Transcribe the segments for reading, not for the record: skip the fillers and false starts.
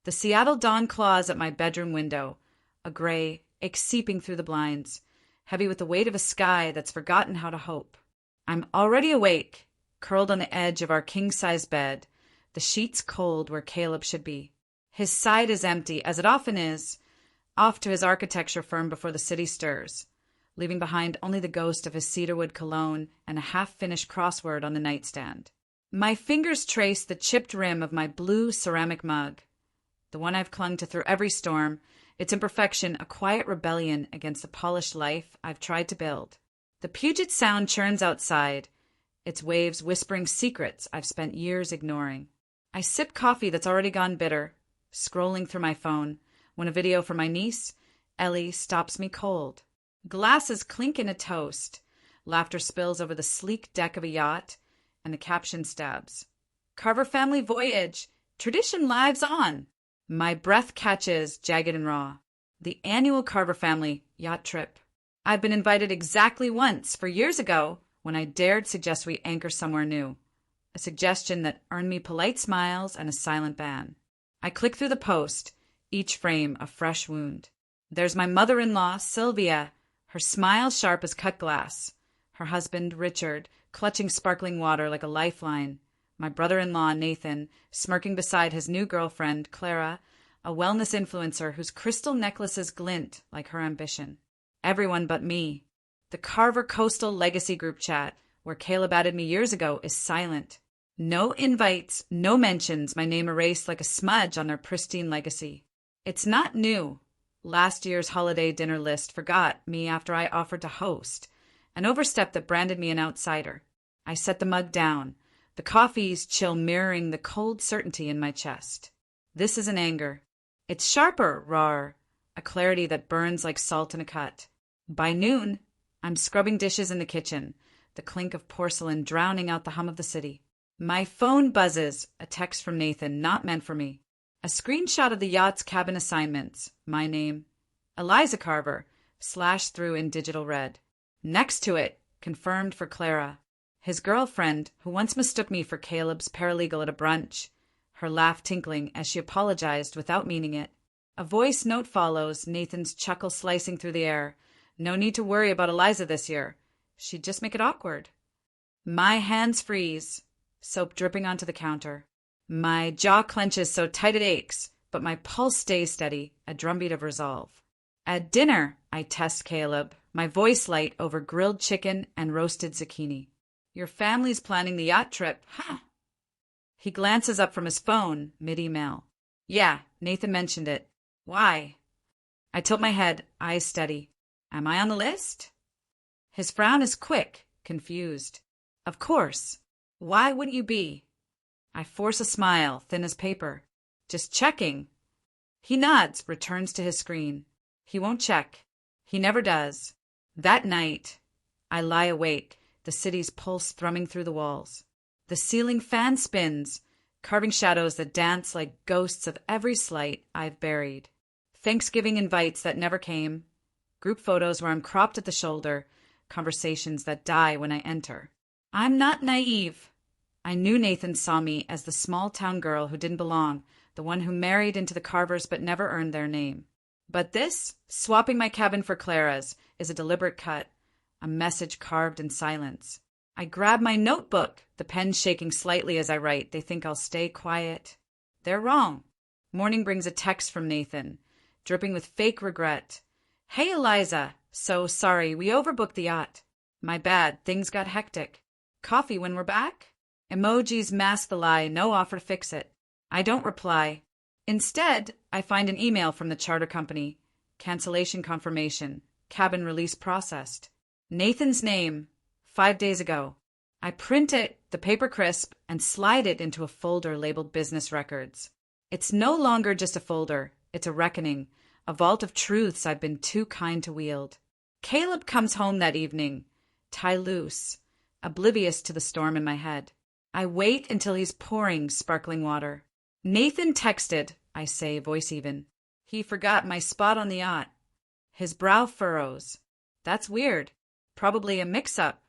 The Seattle dawn claws at my bedroom window, a gray ache seeping through the blinds, heavy with the weight of a sky that's forgotten how to hope. I'm already awake, curled on the edge of our king-size bed, the sheets cold where Caleb should be. His side is empty, as it often is, off to his architecture firm before the city stirs, leaving behind only the ghost of his cedarwood cologne and a half-finished crossword on the nightstand. My fingers trace the chipped rim of my blue ceramic mug, the one I've clung to through every storm, its imperfection a quiet rebellion against the polished life I've tried to build. The Puget Sound churns outside, its waves whispering secrets I've spent years ignoring. I sip coffee that's already gone bitter, scrolling through my phone, when a video from my niece, Ellie, stops me cold. Glasses clink in a toast, laughter spills over the sleek deck of a yacht, and the caption stabs. Carver family voyage, tradition lives on. My breath catches, jagged and raw. The annual Carver family yacht trip. I've been invited exactly once, 4 years ago, when I dared suggest we anchor somewhere new. A suggestion that earned me polite smiles and a silent ban. I click through the post, each frame a fresh wound. There's my mother-in-law, Sylvia, her smile sharp as cut glass. Her husband, Richard, clutching sparkling water like a lifeline. My brother-in-law, Nathan, smirking beside his new girlfriend, Clara, a wellness influencer whose crystal necklaces glint like her ambition. Everyone but me. The Carver Coastal Legacy group chat, where Caleb added me years ago, is silent. No invites, no mentions, my name erased like a smudge on their pristine legacy. It's not new. Last year's holiday dinner list forgot me after I offered to host, an overstep that branded me an outsider. I set the mug down, the coffee's chill mirroring the cold certainty in my chest. This isn't anger. It's sharper, rawer, a clarity that burns like salt in a cut. By noon, I'm scrubbing dishes in the kitchen, the clink of porcelain drowning out the hum of the city. My phone buzzes, a text from Nathan not meant for me. A screenshot of the yacht's cabin assignments, my name, Eliza Carver, slashed through in digital red. Next to it, confirmed for Clara, his girlfriend, who once mistook me for Caleb's paralegal at a brunch, her laugh tinkling as she apologized without meaning it. A voice note follows, Nathan's chuckle slicing through the air. No need to worry about Eliza this year. She'd just make it awkward. My hands freeze, soap dripping onto the counter. My jaw clenches so tight it aches, but my pulse stays steady, a drumbeat of resolve. At dinner, I test Caleb, my voice light over grilled chicken and roasted zucchini. Your family's planning the yacht trip, huh? He glances up from his phone, mid-email. Yeah, Nathan mentioned it. Why? I tilt my head, eyes steady. Am I on the list? His frown is quick, confused. Of course. Why wouldn't you be? I force a smile, thin as paper. Just checking. He nods, returns to his screen. He won't check. He never does. That night, I lie awake, the city's pulse thrumming through the walls. The ceiling fan spins, carving shadows that dance like ghosts of every slight I've buried. Thanksgiving invites that never came. Group photos where I'm cropped at the shoulder. Conversations that die when I enter. I'm not naive. I knew Nathan saw me as the small-town girl who didn't belong, the one who married into the Carvers but never earned their name. But this, swapping my cabin for Clara's, is a deliberate cut, a message carved in silence. I grab my notebook, the pen shaking slightly as I write. They think I'll stay quiet. They're wrong. Morning brings a text from Nathan, dripping with fake regret. Hey, Eliza. So sorry, we overbooked the yacht. My bad, things got hectic. Coffee when we're back? Emojis mask the lie, no offer to fix it. I don't reply. Instead, I find an email from the charter company. Cancellation confirmation. Cabin release processed. Nathan's name. 5 days ago. I print it, the paper crisp, and slide it into a folder labeled business records. It's no longer just a folder. It's a reckoning, a vault of truths I've been too kind to wield. Caleb comes home that evening, tie loose, oblivious to the storm in my head. I wait until he's pouring sparkling water. Nathan texted, I say, voice even. He forgot my spot on the yacht. His brow furrows. That's weird. Probably a mix-up.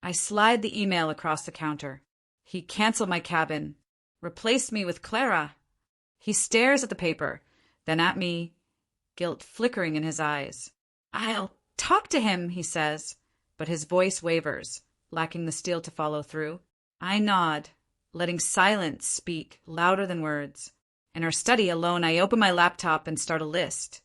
I slide the email across the counter. He canceled my cabin. Replaced me with Clara. He stares at the paper, then at me, guilt flickering in his eyes. "I'll talk to him," he says, but his voice wavers, lacking the steel to follow through. I nod, letting silence speak louder than words. In our study alone, I open my laptop and start a list.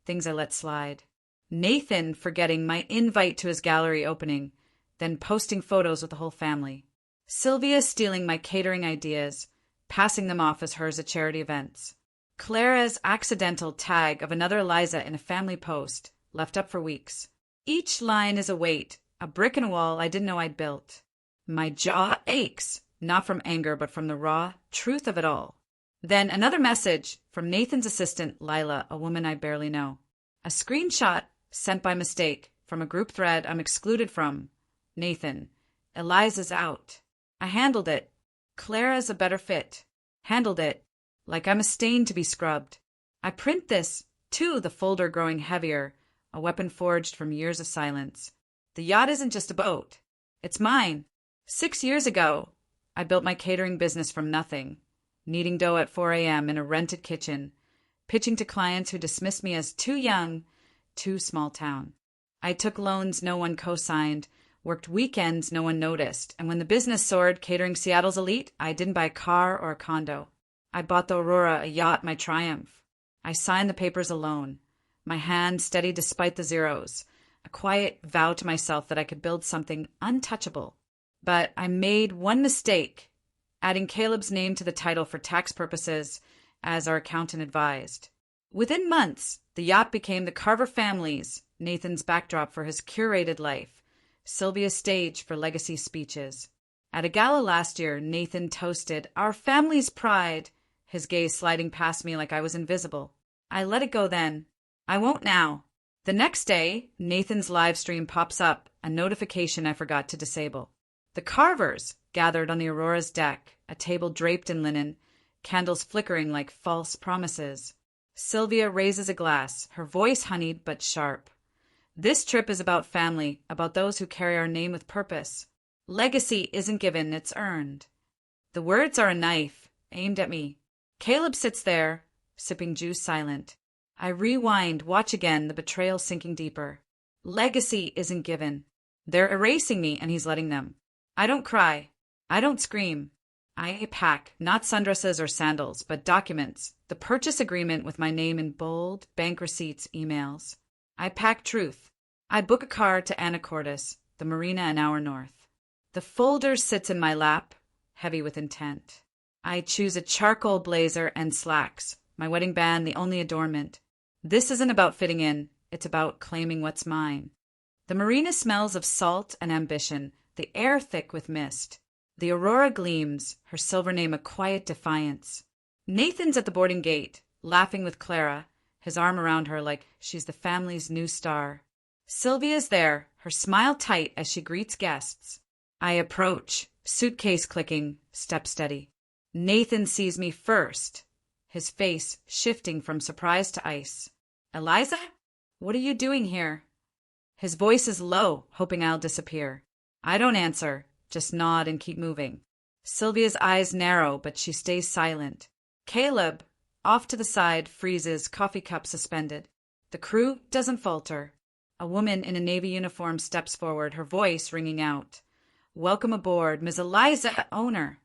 Things I let slide. Nathan forgetting my invite to his gallery opening, then posting photos with the whole family. Sylvia stealing my catering ideas, passing them off as hers at charity events. Clara's accidental tag of another Eliza in a family post, left up for weeks. Each line is a weight, a brick in a wall I didn't know I'd built. My jaw aches, not from anger, but from the raw truth of it all. Then another message from Nathan's assistant, Lila, a woman I barely know. A screenshot sent by mistake from a group thread I'm excluded from. Nathan, Eliza's out. I handled it. Clara's a better fit. Handled it. Like I'm a stain to be scrubbed. I print this, too, the folder growing heavier, a weapon forged from years of silence. The yacht isn't just a boat. It's mine. 6 years ago, I built my catering business from nothing, kneading dough at 4 a.m. in a rented kitchen, pitching to clients who dismissed me as too young, too small town. I took loans no one co-signed, worked weekends no one noticed, and when the business soared, catering Seattle's elite, I didn't buy a car or a condo. I bought the Aurora, a yacht, my triumph. I signed the papers alone, my hand steady despite the zeros, a quiet vow to myself that I could build something untouchable. But I made one mistake, adding Caleb's name to the title for tax purposes, as our accountant advised. Within months, the yacht became the Carver family's, Nathan's backdrop for his curated life, Sylvia's stage for legacy speeches. At a gala last year, Nathan toasted, "Our family's pride," his gaze sliding past me like I was invisible. I let it go then. I won't now. The next day, Nathan's live stream pops up, a notification I forgot to disable. The Carvers gathered on the Aurora's deck, a table draped in linen, candles flickering like false promises. Sylvia raises a glass, her voice honeyed but sharp. This trip is about family, about those who carry our name with purpose. Legacy isn't given, it's earned. The words are a knife, aimed at me. Caleb sits there, sipping juice silent. I rewind, watch again, the betrayal sinking deeper. Legacy isn't given. They're erasing me, and he's letting them. I don't cry. I don't scream. I pack, not sundresses or sandals, but documents, the purchase agreement with my name in bold, bank receipts, emails. I pack truth. I book a car to Anacortes, the marina an hour north. The folder sits in my lap, heavy with intent. I choose a charcoal blazer and slacks, my wedding band the only adornment. This isn't about fitting in, it's about claiming what's mine. The marina smells of salt and ambition, the air thick with mist. The Aurora gleams, her silver name a quiet defiance. Nathan's at the boarding gate, laughing with Clara, his arm around her like she's the family's new star. Sylvia's there, her smile tight as she greets guests. I approach, suitcase clicking, step steady. Nathan sees me first, his face shifting from surprise to ice. "Eliza? What are you doing here?" His voice is low, hoping I'll disappear. I don't answer, just nod and keep moving. Sylvia's eyes narrow, but she stays silent. Caleb, off to the side, freezes, coffee cup suspended. The crew doesn't falter. A woman in a Navy uniform steps forward, her voice ringing out. "Welcome aboard, Ms. Eliza, owner."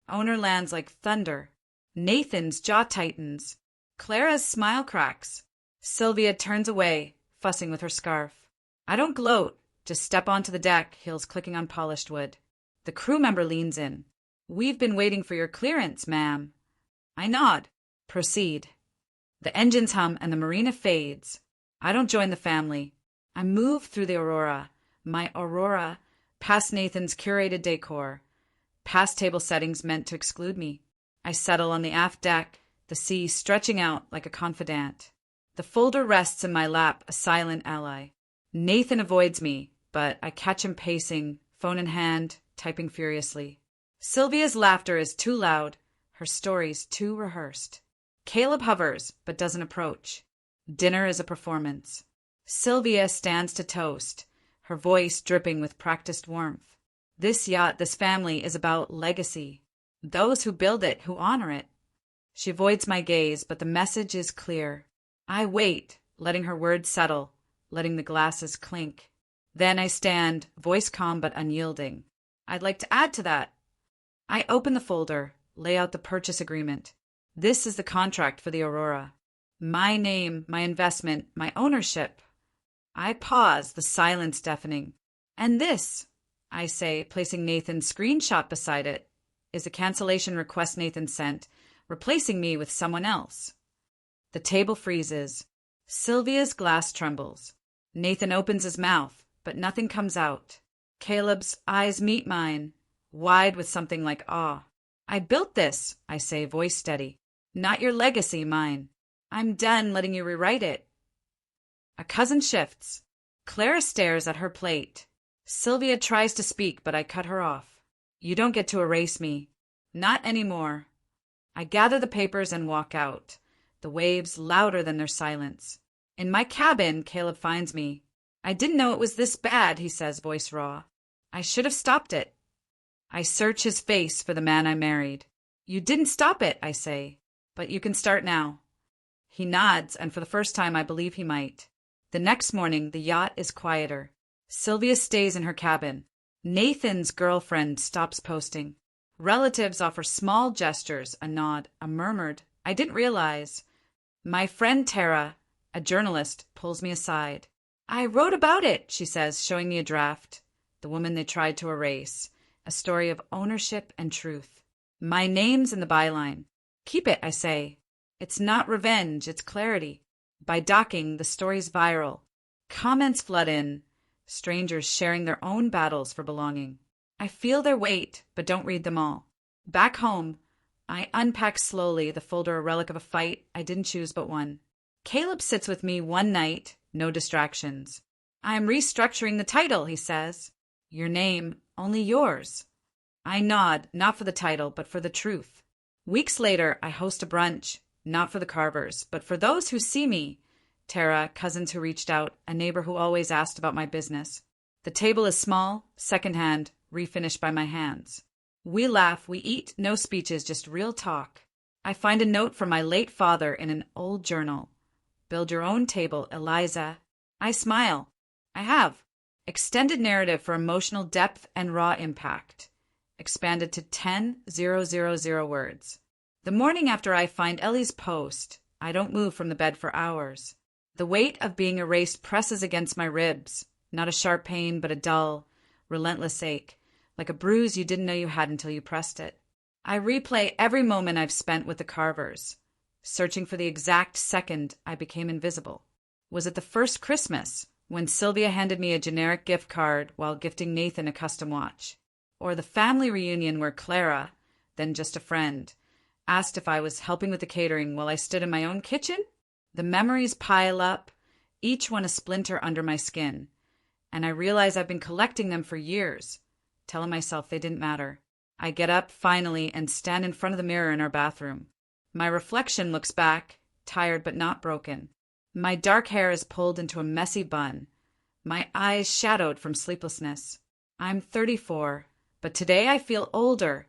Owner lands like thunder. Nathan's jaw tightens. Clara's smile cracks. Sylvia turns away, fussing with her scarf. I don't gloat, just step onto the deck, heels clicking on polished wood. The crew member leans in. "We've been waiting for your clearance, ma'am." I nod. Proceed. The engines hum and the marina fades. I don't join the family. I move through the Aurora, my Aurora, past Nathan's curated decor, past table settings meant to exclude me. I settle on the aft deck, the sea stretching out like a confidant. The folder rests in my lap, a silent ally. Nathan avoids me, but I catch him pacing, phone in hand, typing furiously. Sylvia's laughter is too loud, her stories too rehearsed. Caleb hovers, but doesn't approach. Dinner is a performance. Sylvia stands to toast, her voice dripping with practiced warmth. This yacht, this family, is about legacy. Those who build it, who honor it. She avoids my gaze, but the message is clear. I wait, letting her words settle, letting the glasses clink. Then I stand, voice calm but unyielding. I'd like to add to that. I open the folder, lay out the purchase agreement. This is the contract for the Aurora. My name, my investment, my ownership. I pause, the silence deafening. And this, I say, placing Nathan's screenshot beside it, is a cancellation request Nathan sent, replacing me with someone else. The table freezes. Sylvia's glass trembles. Nathan opens his mouth, but nothing comes out. Caleb's eyes meet mine, wide with something like awe. I built this, I say, voice steady. Not your legacy, mine. I'm done letting you rewrite it. A cousin shifts. Clara stares at her plate. Sylvia tries to speak, but I cut her off. You don't get to erase me. Not anymore. I gather the papers and walk out, the waves louder than their silence. In my cabin, Caleb finds me. I didn't know it was this bad, he says, voice raw. I should have stopped it. I search his face for the man I married. You didn't stop it, I say, but you can start now. He nods, and for the first time I believe he might. The next morning, the yacht is quieter. Sylvia stays in her cabin. Nathan's girlfriend stops posting. Relatives offer small gestures, a nod, a murmured, I didn't realize. My friend Tara, a journalist, pulls me aside. I wrote about it, she says, showing me a draft. The woman they tried to erase. A story of ownership and truth. My name's in the byline. Keep it, I say. It's not revenge, it's clarity. By docking, the story's viral. Comments flood in. Strangers sharing their own battles for belonging. I feel their weight, but don't read them all. Back home, I unpack slowly, the folder a relic of a fight I didn't choose but won. Caleb sits with me one night, no distractions. I'm restructuring the title, he says. Your name, only yours. I nod, not for the title, but for the truth. Weeks later, I host a brunch, not for the carvers, but for those who see me. Tara, cousins who reached out, a neighbor who always asked about my business. The table is small, secondhand, refinished by my hands. We laugh, we eat, no speeches, just real talk. I find a note from my late father in an old journal. Build your own table, Eliza. I smile. I have. Extended narrative for emotional depth and raw impact. Expanded to 10,000 words. The morning after I find Ellie's post, I don't move from the bed for hours. The weight of being erased presses against my ribs. Not a sharp pain, but a dull, relentless ache. Like a bruise you didn't know you had until you pressed it. I replay every moment I've spent with the carvers, searching for the exact second I became invisible. Was it the first Christmas, when Sylvia handed me a generic gift card while gifting Nathan a custom watch? Or the family reunion where Clara, then just a friend, asked if I was helping with the catering while I stood in my own kitchen? The memories pile up, each one a splinter under my skin, and I realize I've been collecting them for years, telling myself they didn't matter. I get up, finally, and stand in front of the mirror in our bathroom. My reflection looks back, tired but not broken. My dark hair is pulled into a messy bun, my eyes shadowed from sleeplessness. I'm 34, but today I feel older,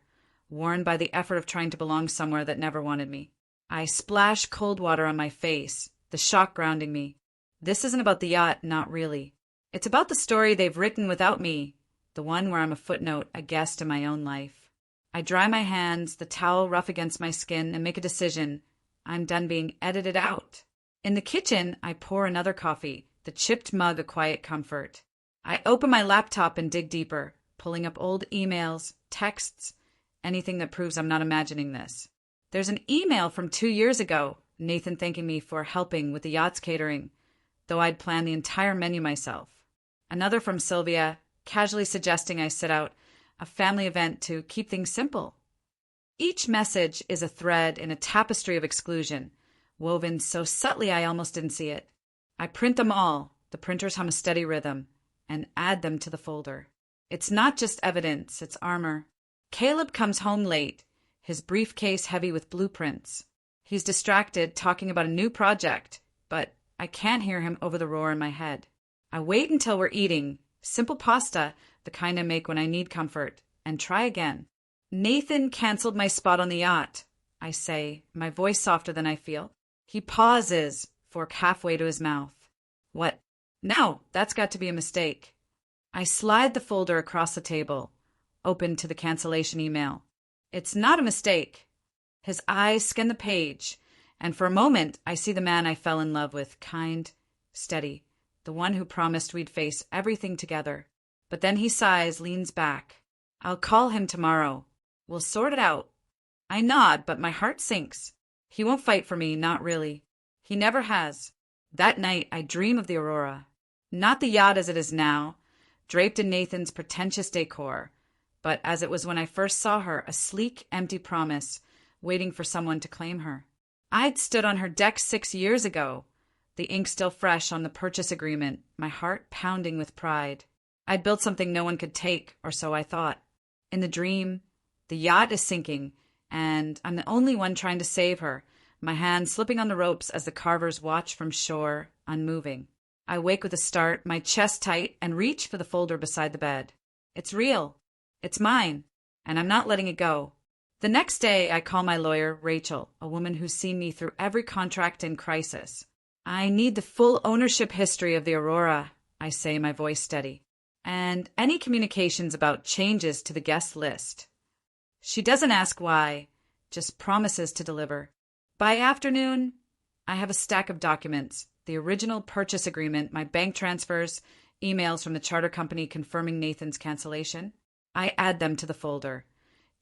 worn by the effort of trying to belong somewhere that never wanted me. I splash cold water on my face, the shock grounding me. This isn't about the yacht, not really. It's about the story they've written without me, the one where I'm a footnote, a guest in my own life. I dry my hands, the towel rough against my skin, and make a decision. I'm done being edited out. In the kitchen, I pour another coffee, the chipped mug a quiet comfort. I open my laptop and dig deeper, pulling up old emails, texts, anything that proves I'm not imagining this. There's an email from 2 years ago, Nathan thanking me for helping with the yacht's catering, though I'd planned the entire menu myself. Another from Sylvia, casually suggesting I sit out a family event to keep things simple. Each message is a thread in a tapestry of exclusion, woven so subtly I almost didn't see it. I print them all, the printers hum a steady rhythm, and add them to the folder. It's not just evidence, it's armor. Caleb comes home late, his briefcase heavy with blueprints. He's distracted, talking about a new project, but I can't hear him over the roar in my head. I wait until we're eating, simple pasta, the kind I make when I need comfort, and try again. Nathan canceled my spot on the yacht. I say, my voice softer than I feel. He pauses, fork halfway to his mouth. What? No, that's got to be a mistake. I slide the folder across the table, open to the cancellation email. It's not a mistake. His eyes scan the page, and for a moment I see the man I fell in love with, kind, steady, the one who promised we'd face everything together. But then he sighs, leans back. I'll call him tomorrow. We'll sort it out. I nod, but my heart sinks. He won't fight for me, not really. He never has. That night I dream of the Aurora. Not the yacht as it is now, draped in Nathan's pretentious decor, but as it was when I first saw her, a sleek, empty promise, waiting for someone to claim her. I'd stood on her deck 6 years ago, the ink still fresh on the purchase agreement, my heart pounding with pride. I'd built something no one could take, or so I thought. In the dream, the yacht is sinking, and I'm the only one trying to save her, my hand slipping on the ropes as the carvers watch from shore, unmoving. I wake with a start, my chest tight, and reach for the folder beside the bed. It's real. It's mine, and I'm not letting it go. The next day, I call my lawyer, Rachel, a woman who's seen me through every contract in crisis. I need the full ownership history of the Aurora, I say, my voice steady, and any communications about changes to the guest list. She doesn't ask why, just promises to deliver. By afternoon, I have a stack of documents, the original purchase agreement, my bank transfers, emails from the charter company confirming Nathan's cancellation. I add them to the folder.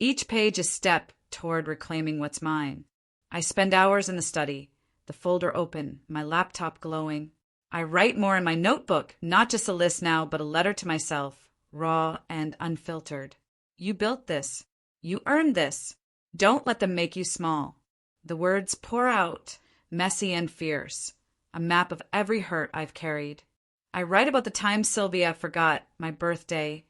Each page a step toward reclaiming what's mine. I spend hours in the study, the folder open, my laptop glowing. I write more in my notebook, not just a list now, but a letter to myself, raw and unfiltered. You built this. You earned this. Don't let them make you small. The words pour out, messy and fierce, a map of every hurt I've carried. I write about the time Sylvia forgot my birthday,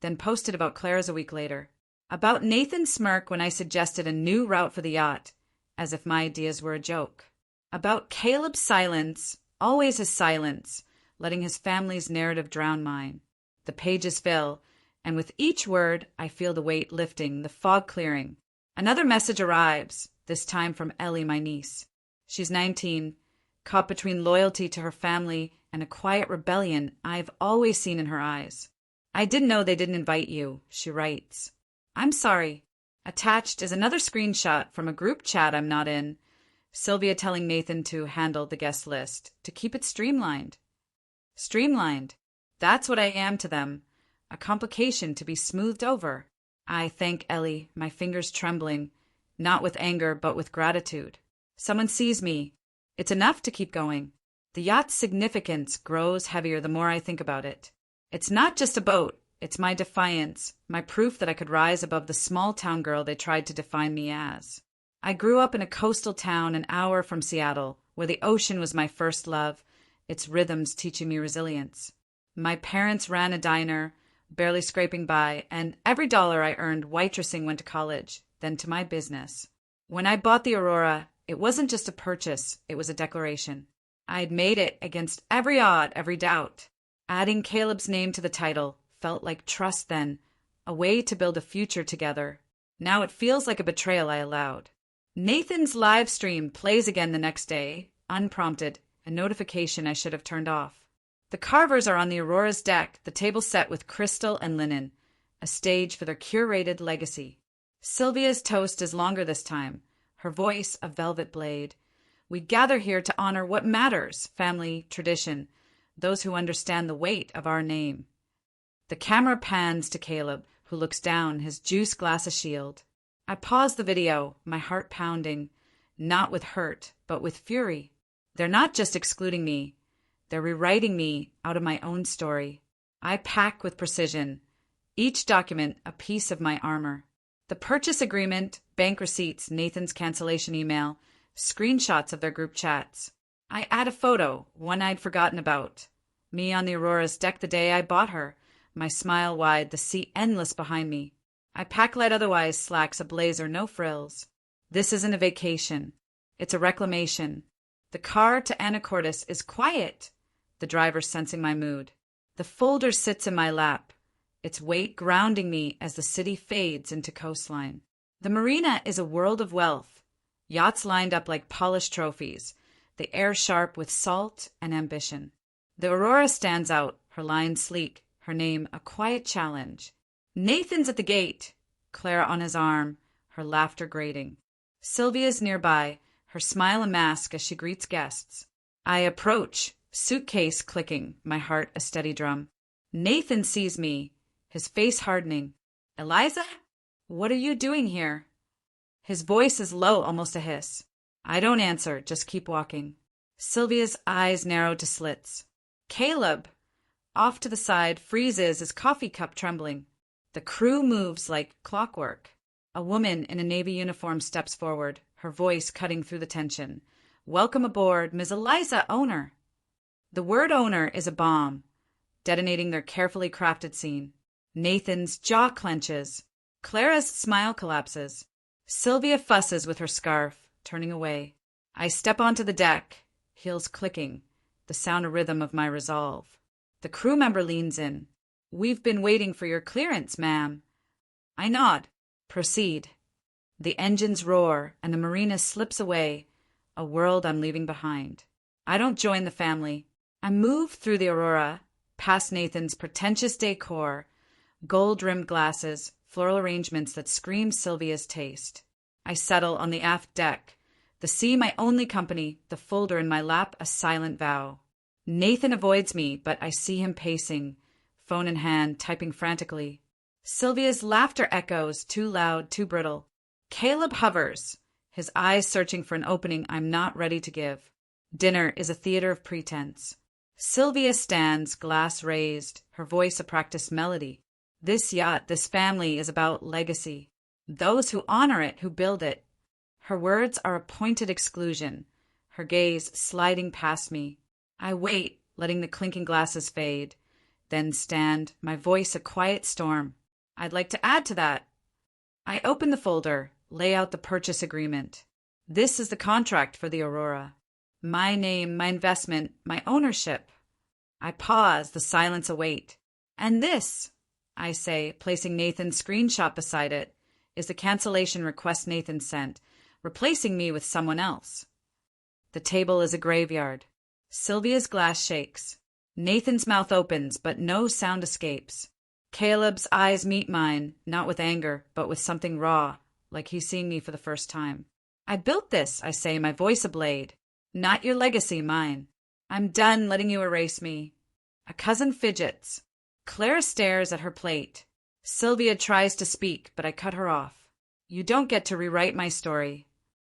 then posted about Claire's a week later. About Nathan's smirk when I suggested a new route for the yacht, as if my ideas were a joke. About Caleb's silence, always his silence, letting his family's narrative drown mine. The pages fill, and with each word I feel the weight lifting, the fog clearing. Another message arrives, this time from Ellie, my niece. She's 19, caught between loyalty to her family and a quiet rebellion I've always seen in her eyes. I didn't know they didn't invite you, she writes. I'm sorry. Attached is another screenshot from a group chat I'm not in. Sylvia telling Nathan to handle the guest list, to keep it streamlined. Streamlined. That's what I am to them. A complication to be smoothed over. I thank Ellie, my fingers trembling, not with anger but with gratitude. Someone sees me. It's enough to keep going. The yacht's significance grows heavier the more I think about it. It's not just a boat. It's my defiance, my proof that I could rise above the small-town girl they tried to define me as. I grew up in a coastal town an hour from Seattle, where the ocean was my first love, its rhythms teaching me resilience. My parents ran a diner, barely scraping by, and every dollar I earned waitressing went to college, then to my business. When I bought the Aurora, it wasn't just a purchase, it was a declaration. I'd made it against every odd, every doubt. Adding Caleb's name to the title felt like trust then, a way to build a future together. Now it feels like a betrayal I allowed. Nathan's live stream plays again the next day, unprompted, a notification I should have turned off. The carvers are on the Aurora's deck, the table set with crystal and linen, a stage for their curated legacy. Sylvia's toast is longer this time, her voice a velvet blade. We gather here to honor what matters, family, tradition, those who understand the weight of our name. The camera pans to Caleb, who looks down, his juice glass a shield. I pause the video, my heart pounding, not with hurt, but with fury. They're not just excluding me. They're rewriting me out of my own story. I pack with precision, each document a piece of my armor. The purchase agreement, bank receipts, Nathan's cancellation email, screenshots of their group chats. I add a photo, one I'd forgotten about. Me on the Aurora's deck the day I bought her, my smile wide, the sea endless behind me. I pack light otherwise, slacks, a blazer, no frills. This isn't a vacation. It's a reclamation. The car to Anacortes is quiet, the driver sensing my mood. The folder sits in my lap, its weight grounding me as the city fades into coastline. The marina is a world of wealth, Yachts lined up like polished trophies, the air sharp with salt and ambition. The Aurora stands out, her lines sleek, her name a quiet challenge. Nathan's at the gate, Clara on his arm, her laughter grating. Sylvia's nearby, her smile a mask as she greets guests. I approach, suitcase clicking, my heart a steady drum. Nathan sees me, his face hardening. Eliza? What are you doing here? His voice is low, almost a hiss. I don't answer, just keep walking. Sylvia's eyes narrow to slits. Caleb! Off to the side, freezes, his coffee cup trembling. The crew moves like clockwork. A woman in a Navy uniform steps forward, her voice cutting through the tension. Welcome aboard, Ms. Eliza, owner. The word owner is a bomb, detonating their carefully crafted scene. Nathan's jaw clenches. Clara's smile collapses. Sylvia fusses with her scarf, turning away. I step onto the deck, heels clicking, the sound and rhythm of my resolve. The crew member leans in. We've been waiting for your clearance, ma'am. I nod. Proceed. The engines roar, and the marina slips away, a world I'm leaving behind. I don't join the family. I move through the Aurora, past Nathan's pretentious decor, gold-rimmed glasses, floral arrangements that scream Sylvia's taste. I settle on the aft deck, the sea my only company, the folder in my lap a silent vow. Nathan avoids me, but I see him pacing, phone in hand, typing frantically. Sylvia's laughter echoes, too loud, too brittle. Caleb hovers, his eyes searching for an opening I'm not ready to give. Dinner is a theater of pretense. Sylvia stands, glass raised, her voice a practiced melody. This yacht, this family is about legacy. Those who honor it, who build it. Her words are a pointed exclusion, her gaze sliding past me. I wait, letting the clinking glasses fade, then stand, my voice a quiet storm. I'd like to add to that. I open the folder, lay out the purchase agreement. This is the contract for the Aurora. My name, my investment, my ownership. I pause, the silence await. And this, I say, placing Nathan's screenshot beside it, is the cancellation request Nathan sent, replacing me with someone else. The table is a graveyard. Sylvia's glass shakes. Nathan's mouth opens, but no sound escapes. Caleb's eyes meet mine, not with anger, but with something raw, like he's seeing me for the first time. I built this, I say, my voice a blade. Not your legacy, mine. I'm done letting you erase me. A cousin fidgets. Clara stares at her plate. Sylvia tries to speak, but I cut her off. You don't get to rewrite my story.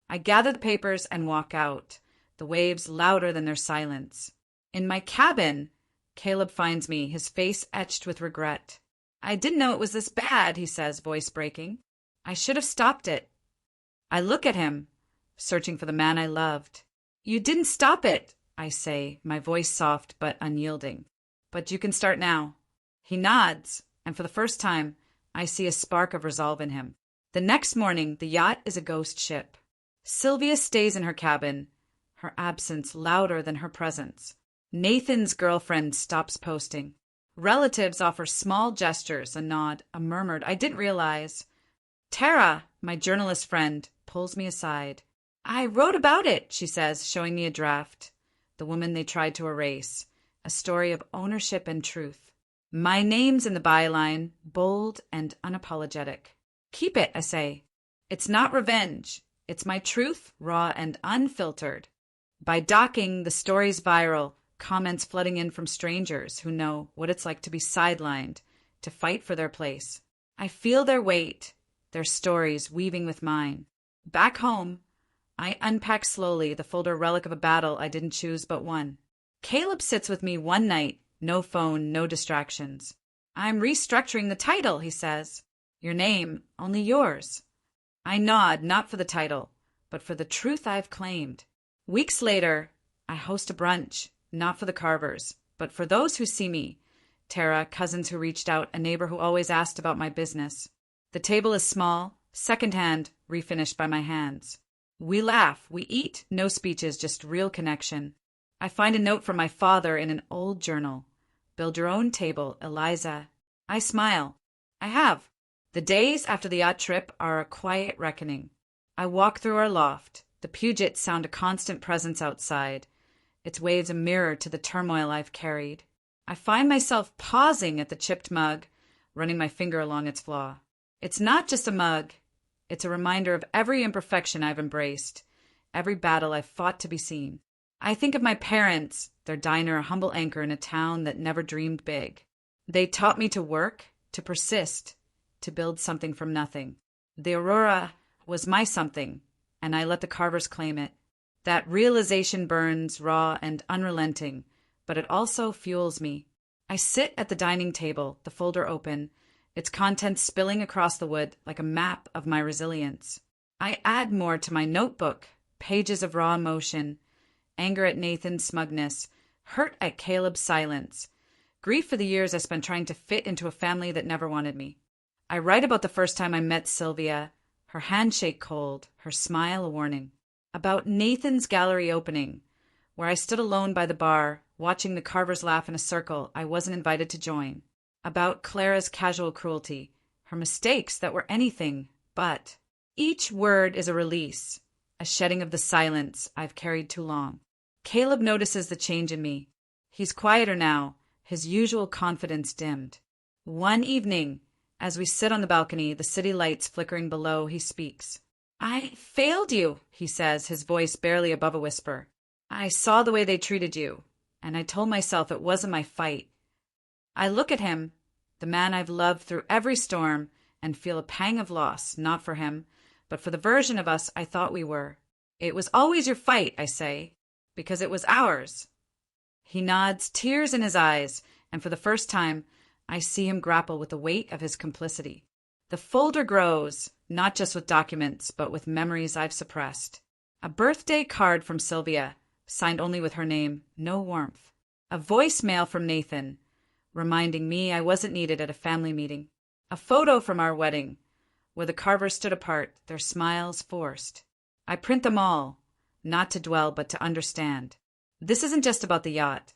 I gather the papers and walk out, the waves louder than their silence. In my cabin, Caleb finds me, his face etched with regret. I didn't know it was this bad, he says, voice breaking. I should have stopped it. I look at him, searching for the man I loved. You didn't stop it, I say, my voice soft but unyielding. But you can start now. He nods, and for the first time, I see a spark of resolve in him. The next morning, the yacht is a ghost ship. Sylvia stays in her cabin, her absence louder than her presence. Nathan's girlfriend stops posting. Relatives offer small gestures, a nod, a murmured, I didn't realize. Tara, my journalist friend, pulls me aside. I wrote about it, she says, showing me a draft. The woman they tried to erase. A story of ownership and truth. My name's in the byline, bold and unapologetic. Keep it, I say. It's not revenge. It's my truth, raw and unfiltered. By docking, the story's viral, comments flooding in from strangers who know what it's like to be sidelined, to fight for their place. I feel their weight, their stories weaving with mine. Back home, I unpack slowly, the folder relic of a battle I didn't choose but won. Caleb sits with me one night, no phone, no distractions. I'm restructuring the title, he says. Your name, only yours. I nod, not for the title, but for the truth I've claimed. Weeks later, I host a brunch, not for the carvers, but for those who see me. Tara, cousins who reached out, a neighbor who always asked about my business. The table is small, secondhand, refinished by my hands. We laugh, we eat, no speeches, just real connection. I find a note from my father in an old journal. Build your own table, Eliza. I smile. I have. The days after the yacht trip are a quiet reckoning. I walk through our loft. The Puget Sound a constant presence outside, its waves a mirror to the turmoil I've carried. I find myself pausing at the chipped mug, running my finger along its flaw. It's not just a mug. It's a reminder of every imperfection I've embraced, every battle I've fought to be seen. I think of my parents, their diner a humble anchor in a town that never dreamed big. They taught me to work, to persist, to build something from nothing. The Aurora was my something, and I let the carvers claim it. That realization burns raw and unrelenting, but it also fuels me. I sit at the dining table, the folder open, its contents spilling across the wood like a map of my resilience. I add more to my notebook, pages of raw emotion, anger at Nathan's smugness, hurt at Caleb's silence, grief for the years I spent trying to fit into a family that never wanted me. I write about the first time I met Sylvia, her handshake cold, her smile a warning. About Nathan's gallery opening, where I stood alone by the bar, watching the carvers laugh in a circle I wasn't invited to join. About Clara's casual cruelty, her mistakes that were anything but. Each word is a release, a shedding of the silence I've carried too long. Caleb notices the change in me. He's quieter now, his usual confidence dimmed. One evening, as we sit on the balcony, the city lights flickering below, he speaks. "I failed you," he says, his voice barely above a whisper. "I saw the way they treated you, and I told myself it wasn't my fight." I look at him, the man I've loved through every storm, and feel a pang of loss, not for him, but for the version of us I thought we were. "It was always your fight," I say, "because it was ours." He nods, tears in his eyes, and for the first time, I see him grapple with the weight of his complicity. The folder grows, not just with documents, but with memories I've suppressed. A birthday card from Sylvia, signed only with her name, no warmth. A voicemail from Nathan, reminding me I wasn't needed at a family meeting. A photo from our wedding, where the carvers stood apart, their smiles forced. I print them all, not to dwell, but to understand. This isn't just about the yacht.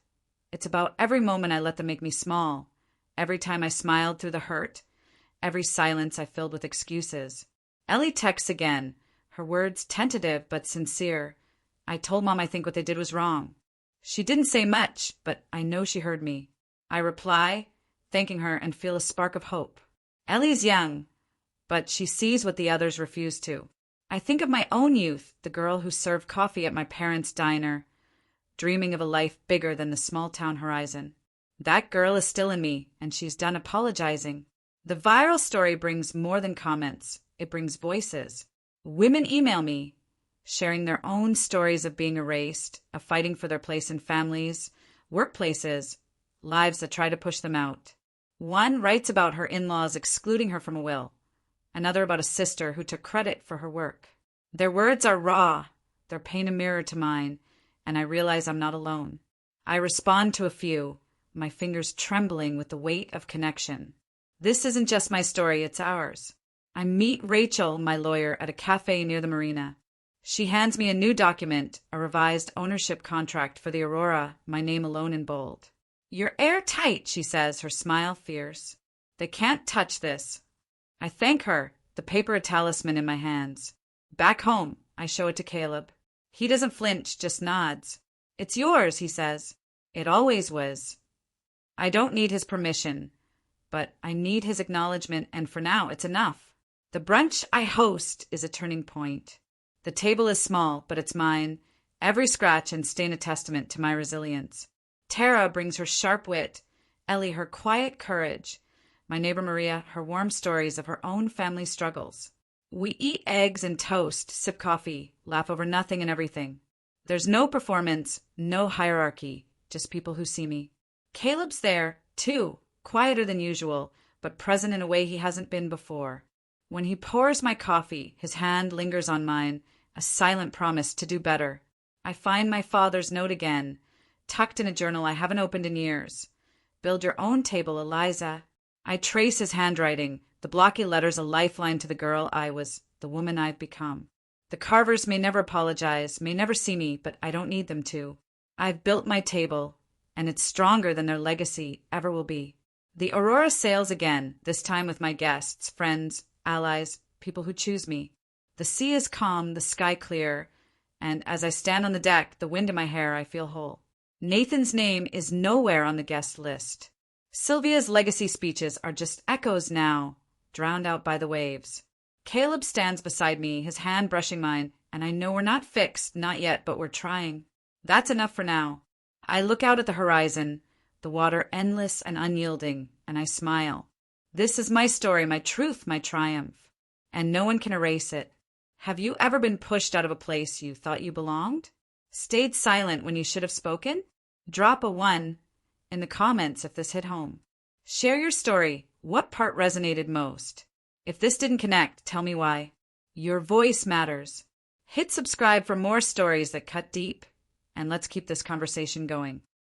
It's about every moment I let them make me small, every time I smiled through the hurt, every silence I filled with excuses. Ellie texts again, her words tentative but sincere. "I told Mom I think what they did was wrong." She didn't say much, but I know she heard me. I reply, thanking her, and feel a spark of hope. Ellie's young, but she sees what the others refuse to. I think of my own youth, the girl who served coffee at my parents' diner, dreaming of a life bigger than the small-town horizon. That girl is still in me, and she's done apologizing. The viral story brings more than comments. It brings voices. Women email me, sharing their own stories of being erased, of fighting for their place in families, workplaces, lives that try to push them out. One writes about her in-laws excluding her from a will, another about a sister who took credit for her work. Their words are raw, their pain a mirror to mine, and I realize I'm not alone. I respond to a few, my fingers trembling with the weight of connection. This isn't just my story, it's ours. I meet Rachel, my lawyer, at a cafe near the marina. She hands me a new document, a revised ownership contract for the Aurora, my name alone in bold. "You're airtight," she says, her smile fierce. "They can't touch this." I thank her, the paper a talisman in my hands. Back home, I show it to Caleb. He doesn't flinch, just nods. "It's yours," he says. "It always was." I don't need his permission, but I need his acknowledgement, and for now, it's enough. The brunch I host is a turning point. The table is small, but it's mine, every scratch and stain a testament to my resilience. Tara brings her sharp wit, Ellie her quiet courage, my neighbor Maria her warm stories of her own family struggles. We eat eggs and toast, sip coffee, laugh over nothing and everything. There's no performance, no hierarchy, just people who see me. Caleb's there, too, quieter than usual, but present in a way he hasn't been before. When he pours my coffee, his hand lingers on mine, a silent promise to do better. I find my father's note again, tucked in a journal I haven't opened in years. "Build your own table, Eliza." I trace his handwriting, the blocky letters a lifeline to the girl I was, the woman I've become. The carvers may never apologize, may never see me, but I don't need them to. I've built my table, and it's stronger than their legacy ever will be. The Aurora sails again, this time with my guests, friends, allies, people who choose me. The sea is calm, the sky clear, and as I stand on the deck, the wind in my hair, I feel whole. Nathan's name is nowhere on the guest list. Sylvia's legacy speeches are just echoes now, drowned out by the waves. Caleb stands beside me, his hand brushing mine, and I know we're not fixed, not yet, but we're trying. That's enough for now. I look out at the horizon, the water endless and unyielding, and I smile. This is my story, my truth, my triumph, and no one can erase it. Have you ever been pushed out of a place you thought you belonged? Stayed silent when you should have spoken? Drop a 1 in the comments if this hit home. Share your story. What part resonated most? If this didn't connect, tell me why. Your voice matters. Hit subscribe for more stories that cut deep, and let's keep this conversation going.